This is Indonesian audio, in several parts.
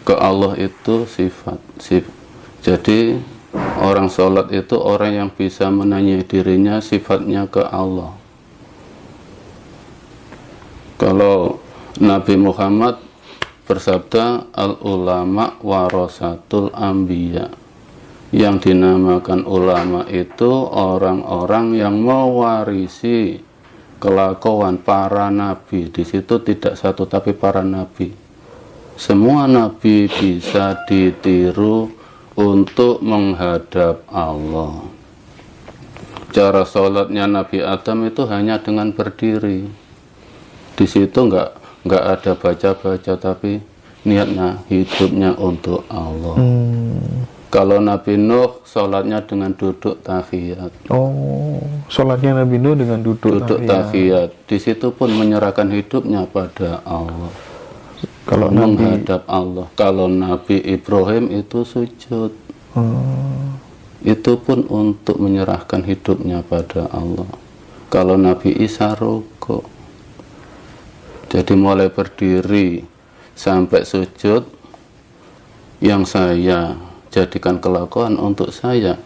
Ke Allah itu sifat. Jadi orang sholat itu orang yang bisa menanyai dirinya sifatnya ke Allah. Kalau Nabi Muhammad bersabda, al-ulama warasatul anbiya. Yang dinamakan ulama itu orang-orang yang mewarisi kelakuan para nabi. Di situ tidak satu tapi para nabi. Semua nabi bisa ditiru untuk menghadap Allah. Cara sholatnya Nabi Adam itu hanya dengan berdiri. Di situ nggak ada baca-baca, tapi niatnya hidupnya untuk Allah. Kalau Nabi Nuh sholatnya dengan duduk tahiyat. Oh, sholatnya Nabi Nuh dengan duduk tahiyat. Di situ pun menyerahkan hidupnya pada Allah. Kalau menghadap Allah. Kalau Nabi Ibrahim itu sujud. Itu pun untuk menyerahkan hidupnya pada Allah. Kalau Nabi Isa rukuk. Jadi mulai berdiri sampai sujud, yang saya jadikan kelakuan untuk saya.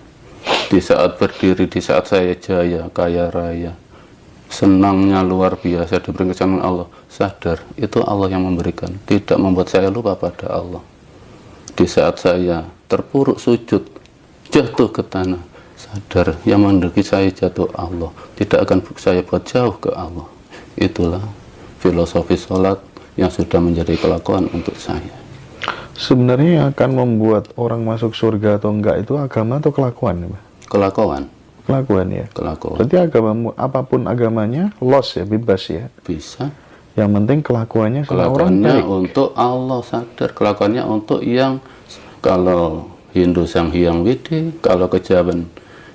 Di saat berdiri, di saat saya jaya, kaya raya, senangnya luar biasa diberi kesenangan Allah, sadar itu Allah yang memberikan, tidak membuat saya lupa pada Allah. Di saat saya terpuruk sujud, jatuh ke tanah, sadar yang mendekati saya jatuh Allah, tidak akan saya buat jauh ke Allah. Itulah filosofi sholat yang sudah menjadi kelakuan untuk saya. Sebenarnya yang akan membuat orang masuk surga atau enggak itu agama atau kelakuan? Kelakuan. Kelakuan ya? Kelakuan. Berarti agamamu, apapun agamanya, los ya, bebas ya? Bisa. Yang penting kelakuannya sama orang baik. Kelakuannya untuk Allah, sadar. Kelakuannya untuk yang, kalau Hindu Sang Hyang Widi, kalau Kejawen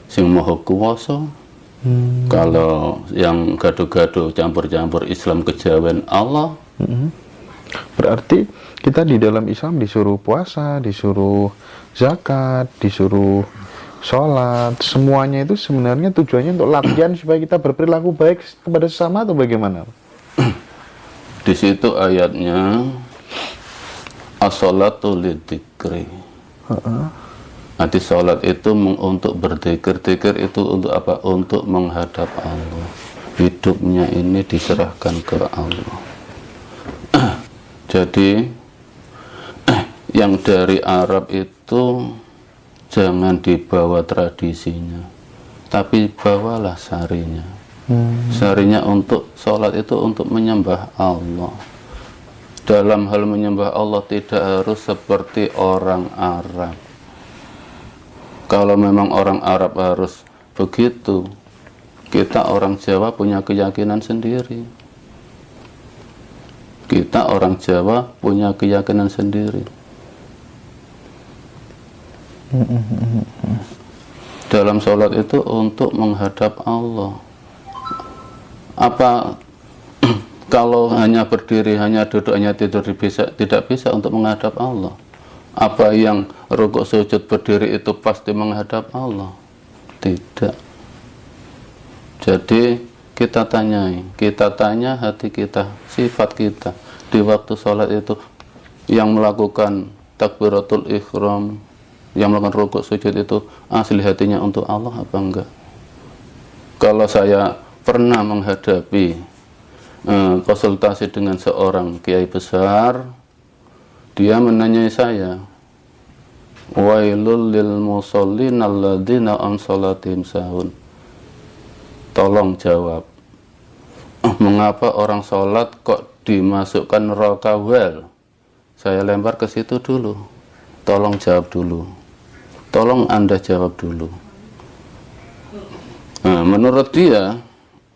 Sing Maha Kuwasa, kalau yang gaduh-gaduh campur-campur Islam Kejawen Allah. Berarti kita di dalam Islam disuruh puasa, disuruh zakat, disuruh sholat, semuanya itu sebenarnya tujuannya untuk latihan supaya kita berperilaku baik kepada sesama atau bagaimana? Di situ ayatnya as-sholatu lidzikri. Nanti sholat itu untuk berzikir itu untuk apa? Untuk menghadap Allah. Hidupnya ini diserahkan ke Allah. Jadi yang dari Arab itu jangan dibawa tradisinya, tapi bawalah syarinya. Syarinya untuk sholat itu untuk menyembah Allah. Dalam hal menyembah Allah tidak harus seperti orang Arab. Kalau memang orang Arab harus begitu, kita orang Jawa punya keyakinan sendiri. Kita orang Jawa punya keyakinan sendiri. Dalam sholat itu untuk menghadap Allah. Apa kalau hanya berdiri, hanya duduk, hanya tidur tidak bisa untuk menghadap Allah? Apa yang rukuk sujud berdiri itu pasti menghadap Allah? Tidak. Jadi kita tanya hati kita, sifat kita di waktu sholat itu, yang melakukan takbiratul ihram, yang melakukan rukuk sujud itu asli hatinya untuk Allah apa enggak? Kalau saya pernah menghadapi konsultasi dengan seorang kiai besar, dia menanyai saya, wailul lil musallin alladzina an salatihim sahun. Tolong jawab, mengapa orang sholat kok dimasukkan neraka well? Saya lempar ke situ dulu. Tolong jawab dulu. Tolong Anda jawab dulu. Nah, menurut dia,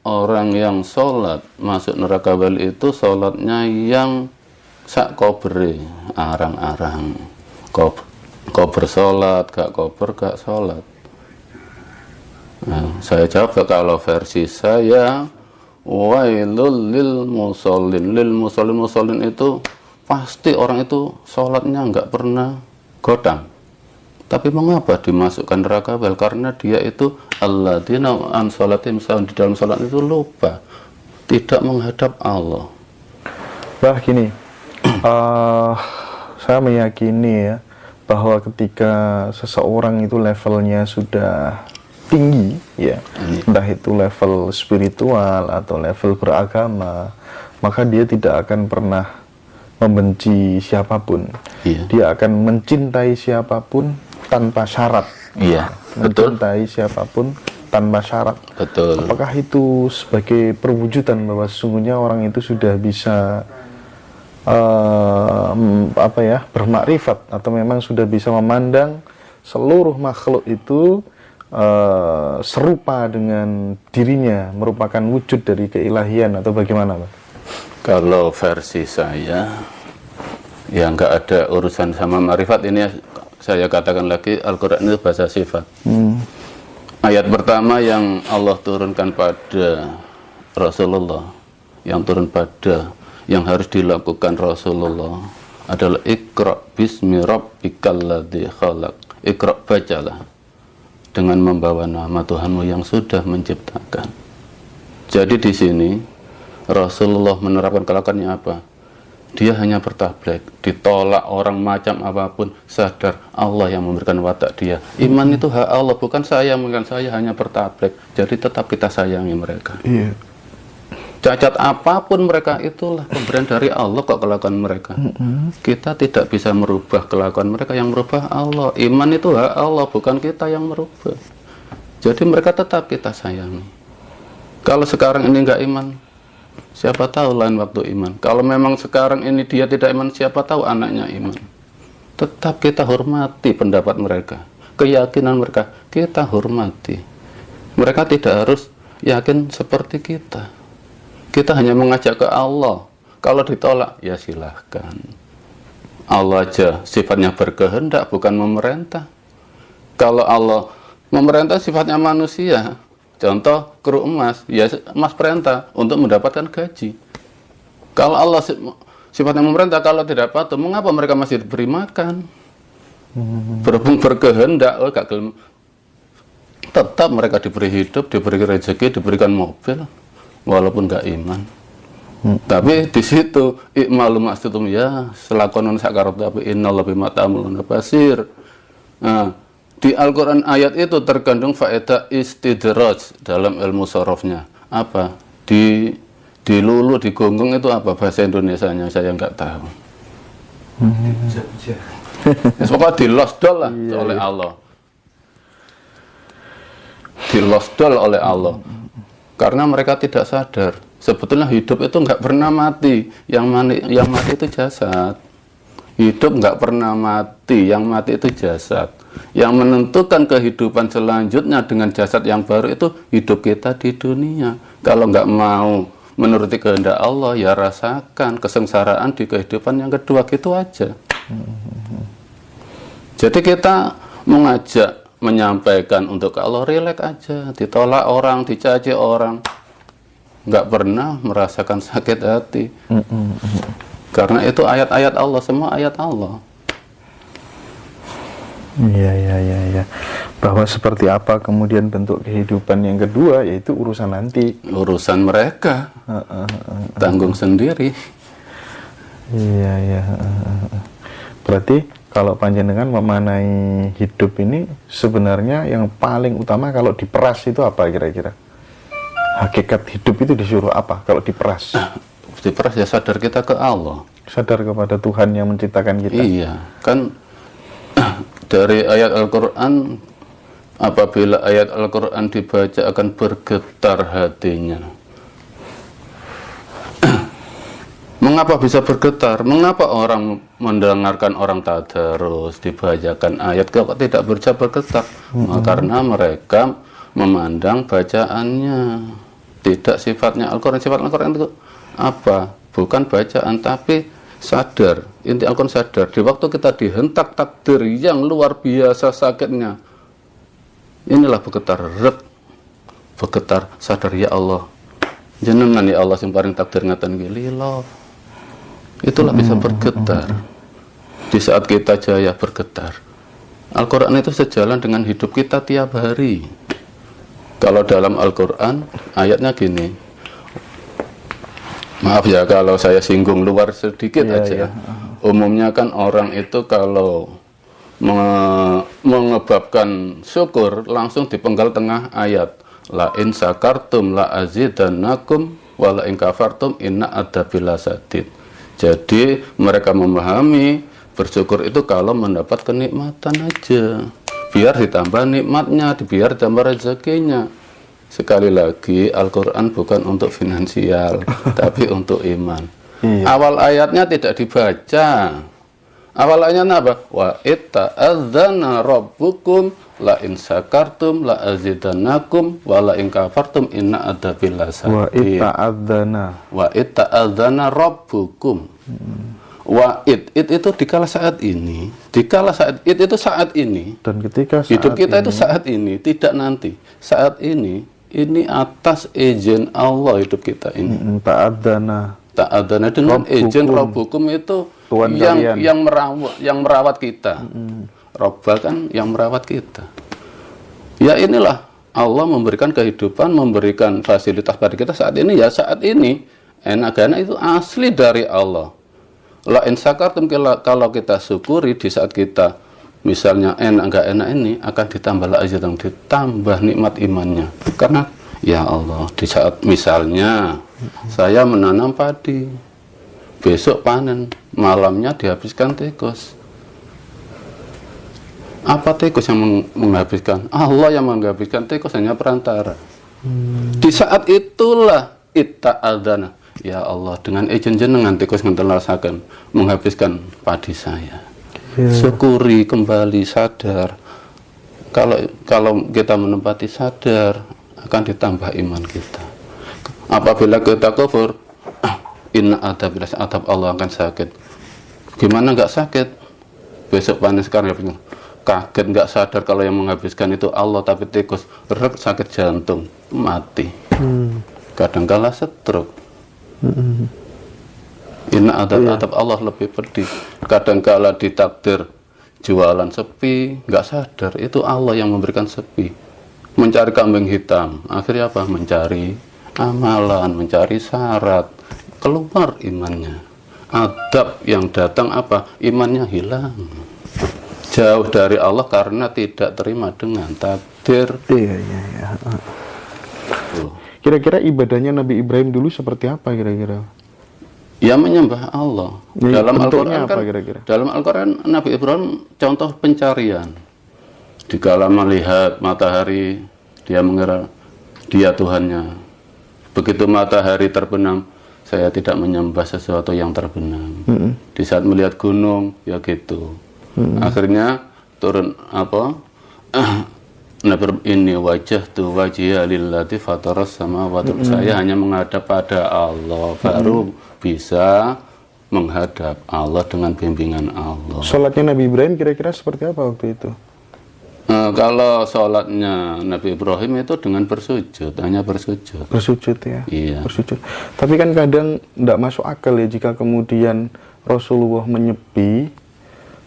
orang yang sholat masuk neraka well itu sholatnya yang sak kobre, arang-arang. Kober sholat, gak kober gak sholat. Nah, saya jawab, kalau versi saya, wailul lil musallin. Lil musallin itu pasti orang itu sholatnya nggak pernah godang. Tapi mengapa dimasukkan neraka well? Karena dia itu alladzina an sholatim sahun, di dalam sholat itu lupa, tidak menghadap Allah. Bah gini, saya meyakini ya bahwa ketika seseorang itu levelnya sudah tinggi ya, entah itu level spiritual atau level beragama, maka dia tidak akan pernah membenci siapapun. Dia akan mencintai siapapun tanpa syarat. Mencintai siapapun tanpa syarat. Apakah itu sebagai perwujudan bahwa sesungguhnya orang itu sudah bisa bermakrifat, atau memang sudah bisa memandang seluruh makhluk itu serupa dengan dirinya, merupakan wujud dari keilahian, atau bagaimana, Pak? Kalau versi saya, ya nggak ada urusan sama marifat. Ini saya katakan lagi, Al-Quran itu bahasa sifat. Ayat pertama yang Allah turunkan pada Rasulullah, yang harus dilakukan Rasulullah adalah Iqra bismi rabbikal ladzi khalaq. Iqra, bacalah dengan membawa nama Tuhanmu yang sudah menciptakan. Jadi di sini Rasulullah menerapkan kelakuannya apa? Dia hanya bertablek, ditolak orang macam apapun, sadar Allah yang memberikan watak dia. Iman itu hak Allah, bukan saya, hanya bertablek. Jadi tetap kita sayangi mereka. Cacat apapun mereka, itulah pemberian dari Allah kok kelakuan mereka. Kita tidak bisa merubah kelakuan mereka, yang merubah Allah. Iman itu hak Allah, bukan kita yang merubah. Jadi mereka tetap kita sayangi. Kalau sekarang ini nggak iman, siapa tahu lain waktu iman. Kalau memang sekarang ini dia tidak iman, siapa tahu anaknya iman. Tetap kita hormati pendapat mereka, keyakinan mereka, kita hormati. Mereka tidak harus yakin seperti kita. Kita hanya mengajak ke Allah. Kalau ditolak, ya silahkan. Allah aja sifatnya berkehendak, bukan memerintah. Kalau Allah memerintah, sifatnya manusia. Contoh kru emas, ya emas perintah untuk mendapatkan gaji. Kalau Allah sifatnya memerintah, kalau tidak patuh, mengapa mereka masih diberi makan? Berhubung berkehendak, tetap mereka diberi hidup, diberi rezeki, diberikan mobil, walaupun nggak iman. Tapi di situ i'malu ma'astutum ya selakonon sakarot, tapi innallaha bima ta'maluna basir. Nah, di Al-Quran ayat itu terkandung faedah istidraj dalam ilmu sorofnya. Apa? Dilulu, digonggong itu apa bahasa Indonesianya? Saya nggak tahu. Pokoknya dilosdol lah oleh Allah. Dilosdol oleh Allah. Karena mereka tidak sadar. Sebetulnya hidup itu nggak pernah mati. Yang mati itu jasad. Hidup nggak pernah mati. Yang mati itu jasad. Yang menentukan kehidupan selanjutnya dengan jasad yang baru itu hidup kita di dunia. Kalau nggak mau menuruti kehendak Allah, ya rasakan kesengsaraan di kehidupan yang kedua, gitu aja. Jadi kita mengajak, menyampaikan untuk Allah, rileks aja. Ditolak orang, dicaci orang, nggak pernah merasakan sakit hati. Karena itu ayat-ayat Allah, semua ayat Allah. Iya. Bahwa seperti apa kemudian bentuk kehidupan yang kedua, yaitu urusan nanti. Urusan mereka. Tanggung sendiri. Iya. Berarti kalau panjenengan memanai hidup ini, sebenarnya yang paling utama kalau diperas itu apa kira-kira? Hakikat hidup itu disuruh apa kalau diperas? Diperas ya sadar kita ke Allah. Sadar kepada Tuhan yang menciptakan kita. Iya, kan dari ayat Al-Quran, apabila ayat Al-Quran dibaca akan bergetar hatinya. Mengapa bisa bergetar? Mengapa orang mendengarkan orang tadarus dibacakan ayat kok tidak bisa bergetar? Karena mereka memandang bacaannya tidak sifatnya Al-Quran. Sifat Al-Quran itu apa? Bukan bacaan, tapi sadar. Inti Al-Quran sadar. Di waktu kita dihentak takdir yang luar biasa sakitnya, inilah bergetar, bergetar sadar, ya Allah, jenengan ya Allah yang paling takdir ngaten lilo. Itulah bisa bergetar. Di saat kita jaya bergetar. Al-Quran itu sejalan dengan hidup kita tiap hari. Kalau dalam Al-Quran ayatnya gini, maaf ya kalau saya singgung luar sedikit aja. Umumnya kan orang itu kalau mengebabkan syukur langsung dipenggal tengah ayat. La in sakartum la azidannakum wa la in kafartum inna adzabi lasadid. Jadi mereka memahami bersyukur itu kalau mendapat kenikmatan aja. Biar ditambah nikmatnya, biar ditambah rezekinya. Sekali lagi Al-Qur'an bukan untuk finansial, tapi untuk iman. Awal ayatnya tidak dibaca. Awal ayatnya apa? Wa itta'adzana rabbukum la in sakartum la azidannakum wa la in kafartum inna adzabi lasadid. Wa itta'adzana rabbukum. Wa itu dikala saat ini. Dikala saat itu saat ini. Dan ketika saat hidup kita ini, itu saat ini, tidak nanti. Saat ini atas izin Allah hidup kita ini. Ta'adzana dengan izin Rabbukum itu Tuhan yang merawat kita. Robba kan yang merawat kita. Ya inilah Allah memberikan kehidupan, memberikan fasilitas pada kita saat ini. Ya saat ini enak-enak itu asli dari Allah. La in sakartum, kalau kita syukuri di saat kita misalnya enak enggak enak ini akan ditambah ditambah nikmat imannya. Karena ya Allah, di saat misalnya saya menanam padi, besok panen, malamnya dihabiskan tikus. Apa tikus yang menghabiskan? Allah yang menghabiskan, tikus hanya perantara. Di saat itulah itta'adzana, ya Allah, dengan izin jenengan tikus ngentelasaken menghabiskan padi saya. Syukuri kembali, sadar. Kalau kita menempati sadar, akan ditambah iman kita. Apabila kita kufur, inna adzabil azab, Allah akan sakit. Gimana nggak sakit? Besok panen sekarang ya, kaget nggak sadar kalau yang menhabiskan itu Allah, tapi tikus sakit jantung, mati. Kadangkala stroke. Inna adab Allah lebih pedih. Kadangkala ditakdir jualan sepi, nggak sadar itu Allah yang memberikan sepi. Mencari kambing hitam, akhirnya apa? Mencari amalan, mencari syarat, keluar imannya. Adab yang datang apa? Imannya hilang. Jauh dari Allah karena tidak terima dengan takdir. Iya. Kira-kira ibadahnya Nabi Ibrahim dulu seperti apa kira-kira? Ya menyembah Allah. Dalam Al-Qur'an kan, kira-kira? Dalam Al-Qur'an Nabi Ibrahim contoh pencarian. Dikala melihat matahari, dia mengira dia Tuhannya. Begitu matahari terbenam, saya tidak menyembah sesuatu yang terbenam. Di saat melihat gunung, ya gitu. Akhirnya turun apa? Ini wajah tu wajhiya lillati fataras samawati. Saya hanya menghadap pada Allah, baru bisa menghadap Allah dengan bimbingan Allah. Sholatnya Nabi Ibrahim kira-kira seperti apa waktu itu? Kalau sholatnya Nabi Ibrahim itu dengan bersujud, hanya bersujud. Bersujud ya? Iya. Bersujud. Tapi kan kadang tidak masuk akal ya jika kemudian Rasulullah menyepi,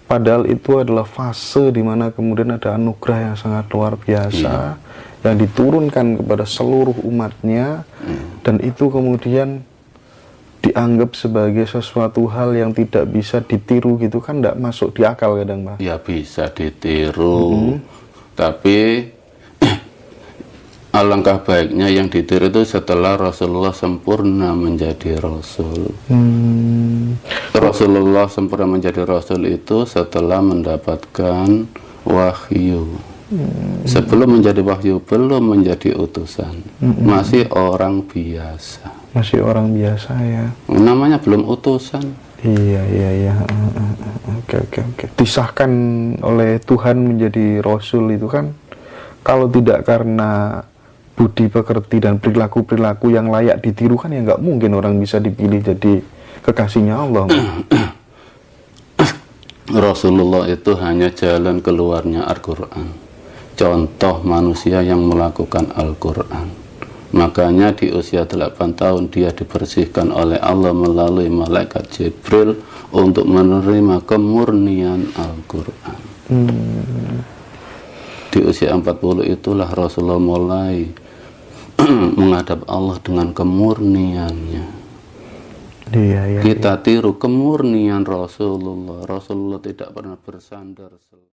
padahal itu adalah fase di mana kemudian ada anugerah yang sangat luar biasa yang diturunkan kepada seluruh umatnya, dan itu kemudian dianggap sebagai sesuatu hal yang tidak bisa ditiru gitu kan, tidak masuk di akal kadang, Pak. Ya bisa ditiru, tapi alangkah baiknya yang ditiru itu setelah Rasulullah sempurna menjadi Rasul. Rasulullah sempurna menjadi Rasul itu setelah mendapatkan wahyu. Sebelum menjadi wahyu, belum menjadi utusan. Masih orang biasa. Masih orang biasa ya. Namanya belum utusan. Iya. Oke. Disahkan oleh Tuhan menjadi Rasul itu kan, kalau tidak karena budi pekerti dan perilaku-perilaku yang layak ditiru kan ya nggak mungkin orang bisa dipilih jadi kekasihnya Allah. Rasulullah itu hanya jalan keluarnya Al-Quran, contoh manusia yang melakukan Al-Quran. Makanya di usia 8 tahun dia dibersihkan oleh Allah melalui malaikat Jibril untuk menerima kemurnian Al-Quran. Di usia 40 itulah Rasulullah mulai menghadap Allah dengan kemurniannya. Iya, iya. Kita tiru kemurnian Rasulullah. Rasulullah tidak pernah bersandar.